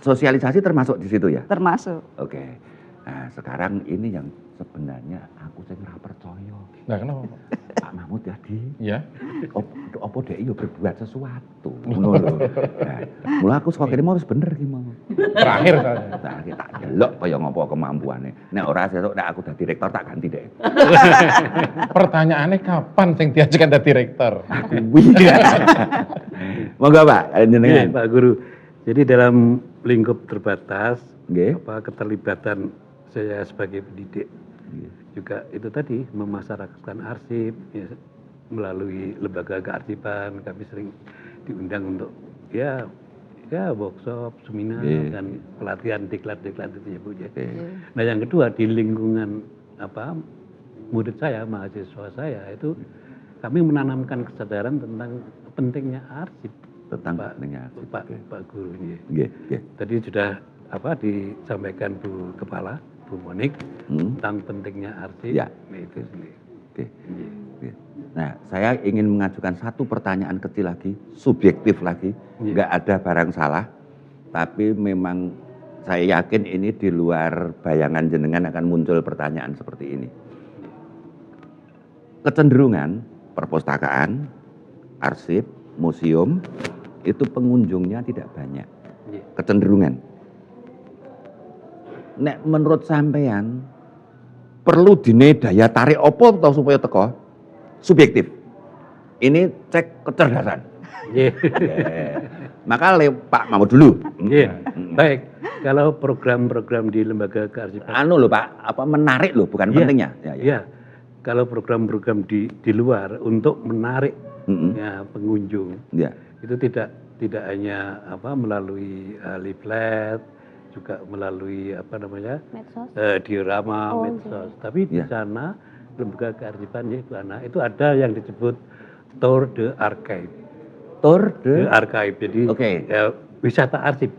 Sosialisasi termasuk di situ ya? termasuk. Oke. Nah, sekarang ini yang sebenarnya aku sing ora percaya. Nah, kenapa, Pak? Pak Mahmud tadi, Ya. opo dhek yo berbuat sesuatu. Ngono lho. Nah, mula aku saka kene mau wis bener ki mau. Terakhir saya. Nah, tak delok kaya ngopo kemampuane. Nek ora sesuk nek aku dadi rektor tak ganti dek. Pertanyaannya kapan sing diajukan dadi rektor? Kuwi. Monggo Pak, Iya, jenengan. Pak Guru. Jadi dalam lingkup terbatas, Nggih. keterlibatan saya sebagai pendidik juga itu tadi memasyarakatkan arsip ya, melalui lembaga kearsipan kami sering diundang untuk ya workshop, seminar Nggih. dan pelatihan diklat itu ya Bu ya. Oke. Nah yang kedua di lingkungan murid saya, mahasiswa saya itu kami menanamkan kesadaran tentang pentingnya arsip. Tentang Pak, pentingnya arsip, Pak, oke. Pak Guru. Iya. Nggih, nggih. Tadi sudah disampaikan Bu Kepala, Bu Monik tentang pentingnya arsip. Ya. Nah, itu sendiri. Oke. Iya. Oke. Nah, saya ingin mengajukan satu pertanyaan kecil lagi, subjektif lagi, Iya. nggak ada barang salah, tapi memang saya yakin ini di luar bayangan jenengan akan muncul pertanyaan seperti ini. Kecenderungan perpustakaan, arsip, museum, itu pengunjungnya tidak banyak. Iya. Kecenderungan. Nek menurut sampean perlu dine daya tarik opo atau supaya teko? Subjektif. Ini cek kecerdasan. Iya. Maka Pak Mahmud dulu. Iya. Baik. Kalau program-program di lembaga kearsipan, Anu loh Pak, apa menarik loh, bukan Iya. pentingnya. Ya, ya. Iya. Kalau program-program di luar untuk menarik Mm-mm. ya, pengunjung Ya. itu tidak hanya melalui leaflet, juga melalui Medsos. diorama, Oh, medsos. Tapi di Ya. sana lembaga kearsipan ya Ibu Ana itu ada yang disebut tour de archive. Tour The de archive. Jadi Oke. wisata arsip.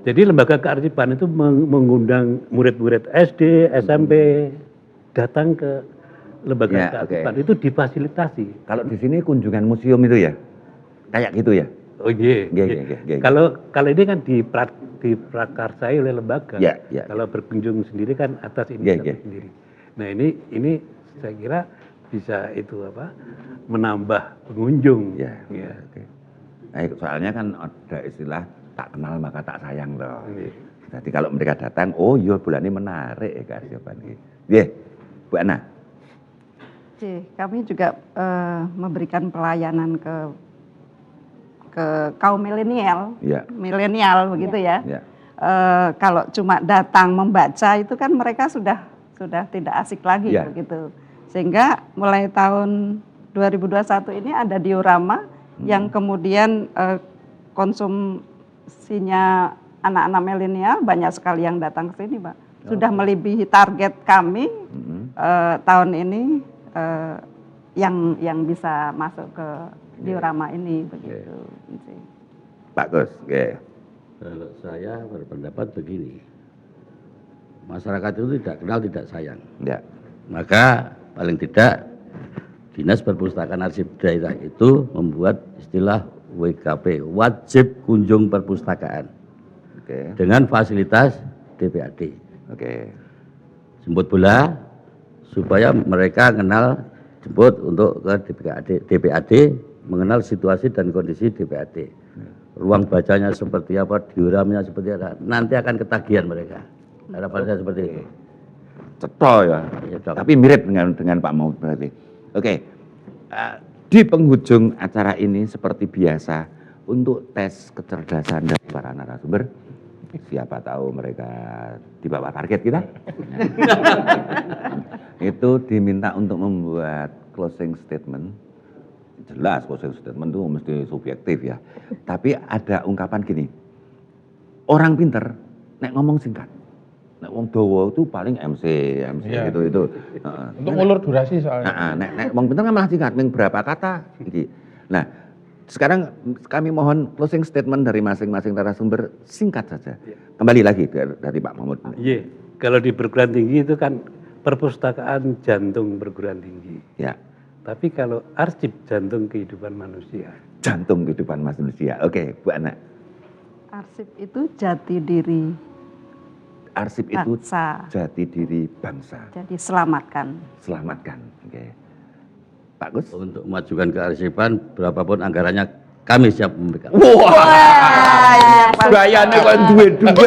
Jadi lembaga kearsipan itu mengundang murid-murid SD, SMP datang ke lembaga Ya, kearsipan oke. itu difasilitasi. Kalau di sini kunjungan museum itu ya? Kayak gitu ya? Oh iya. Iya, iya. iya, iya. Kalau ini kan diprakarsai oleh lembaga. Ya, ya. Kalau berkunjung sendiri kan atas Ya, inisiatif ya. sendiri. Nah ini saya kira bisa itu menambah pengunjung. Ya. Ya. Oke. Nah, soalnya kan ada istilah tak kenal maka tak sayang loh. Iya. Jadi kalau mereka datang, oh iya bulan ini menarik ya kearsipan ini. Iya, Bu Ana. Kami juga memberikan pelayanan ke kaum milenial, Ya. begitu ya. Ya. Kalau cuma datang membaca itu kan mereka sudah tidak asik lagi Ya. begitu. Sehingga mulai tahun 2021 ini ada diorama yang kemudian konsumsinya anak-anak milenial banyak sekali yang datang ke sini, Pak. Sudah melebihi target kami tahun ini yang bisa masuk ke diorama ini begitu. Pak Gus, oke. Kalau saya berpendapat begini, masyarakat itu tidak kenal tidak sayang. Ya. Maka paling tidak Dinas Perpustakaan Arsip Daerah itu membuat istilah WKP, wajib kunjung perpustakaan, Oke. dengan fasilitas DPAD. Oke. Jemput bola supaya mereka kenal, jemput untuk ke DPAD, mengenal situasi dan kondisi DPAD. Ruang bacanya seperti apa, dioramanya seperti apa, nanti akan ketagihan mereka. Harapan saya seperti itu. Cetha ya. Ya, Dok. Tapi mirip dengan Pak Mahmud berarti. Oke. Di penghujung acara ini seperti biasa untuk tes kecerdasan dari para narasumber. Siapa tahu mereka di bawah target kita. Itu diminta untuk membuat closing statement. Jelas closing statement itu mesti subjektif ya. Tapi ada ungkapan gini. Orang pinter nek ngomong singkat. Nek wong dawa itu paling MC Iya. itu. Untuk ngulur durasi soalnya. Nek wong pinter kan malah singkat, ming berapa kata iki. Nah, sekarang kami mohon closing statement dari masing-masing narasumber singkat saja. Kembali lagi dari Pak Mahmud. Iya. Kalau di perguruan tinggi itu kan perpustakaan jantung perguruan tinggi. Ya, Tapi kalau arsip jantung kehidupan manusia. jantung kehidupan manusia. Oke, Bu Ana. Arsip itu jati diri Arsip itu bangsa. jati diri bangsa. Jadi selamatkan. Selamatkan. Oke. Pak Gus. Untuk memajukan kearsipan, berapapun anggarannya, kami siap memberikan. Wah, bayane kok duwe-duwe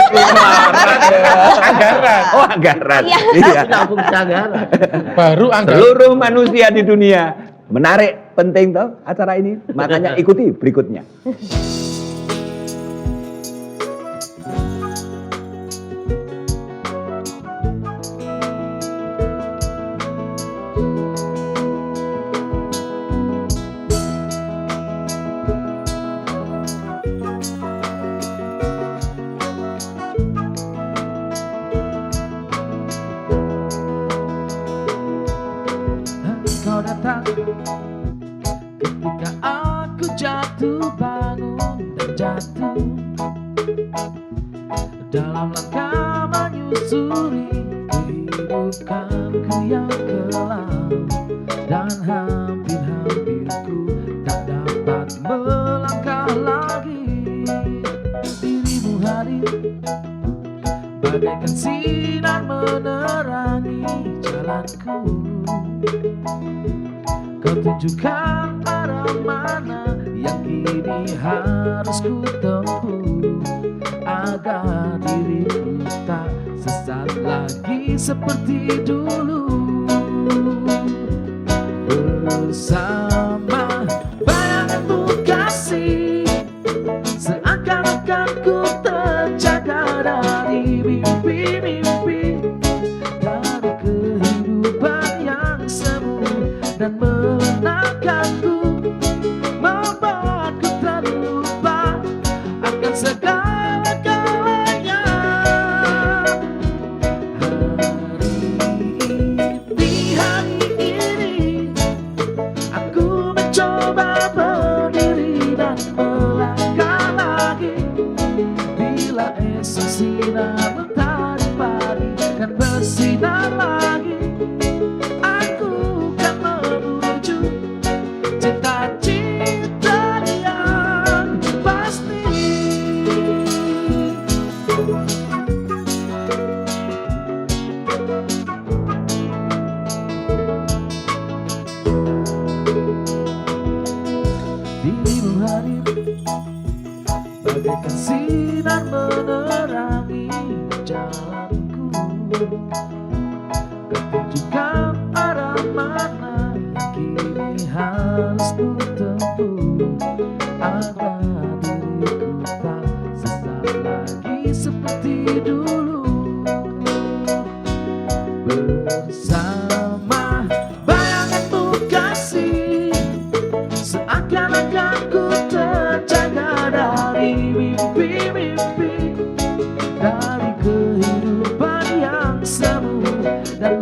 anggaran. Oh, anggaran. Iya. Tidak fungsi anggaran. Baru anggaran. Seluruh manusia di dunia menarik, penting toh acara ini. Makanya ikuti berikutnya. Ketika aku jatuh bangun dan jatuh dalam langkah menyusuri kehidupanku yang kelam, dan hampir-hampir ku tak dapat melangkah lagi. Dirimu hadir bagaikan sinar menerangi jalanku. Kau tunjukkan arah mana yang kini harus ku tempuh, agar diriku tak sesat lagi seperti dulu. Bersama bayanganmu kasih, seakan-akan ku terjaga dari mimpi-mimpi, dari kehidupan yang semu dan menenangkanku, membuatku terlupa akan segala-galanya. Di hari ini aku mencoba berdiri dan melangkah lagi. Bila esok sinar mentari pagi kan bersinar lagi, aku kan menuju cita-cita yang pasti. Dirimu hadir bagaikan sinar menerangi jalanku. Kau tunjukkan arah mana yang kini harus ku tempuh, agar diriku tak sesat lagi seperti dulu. Bersama bayanganmu kasih, seakan-akan ku terjaga dari mimpi-mimpi, dari kehidupan yang semu dan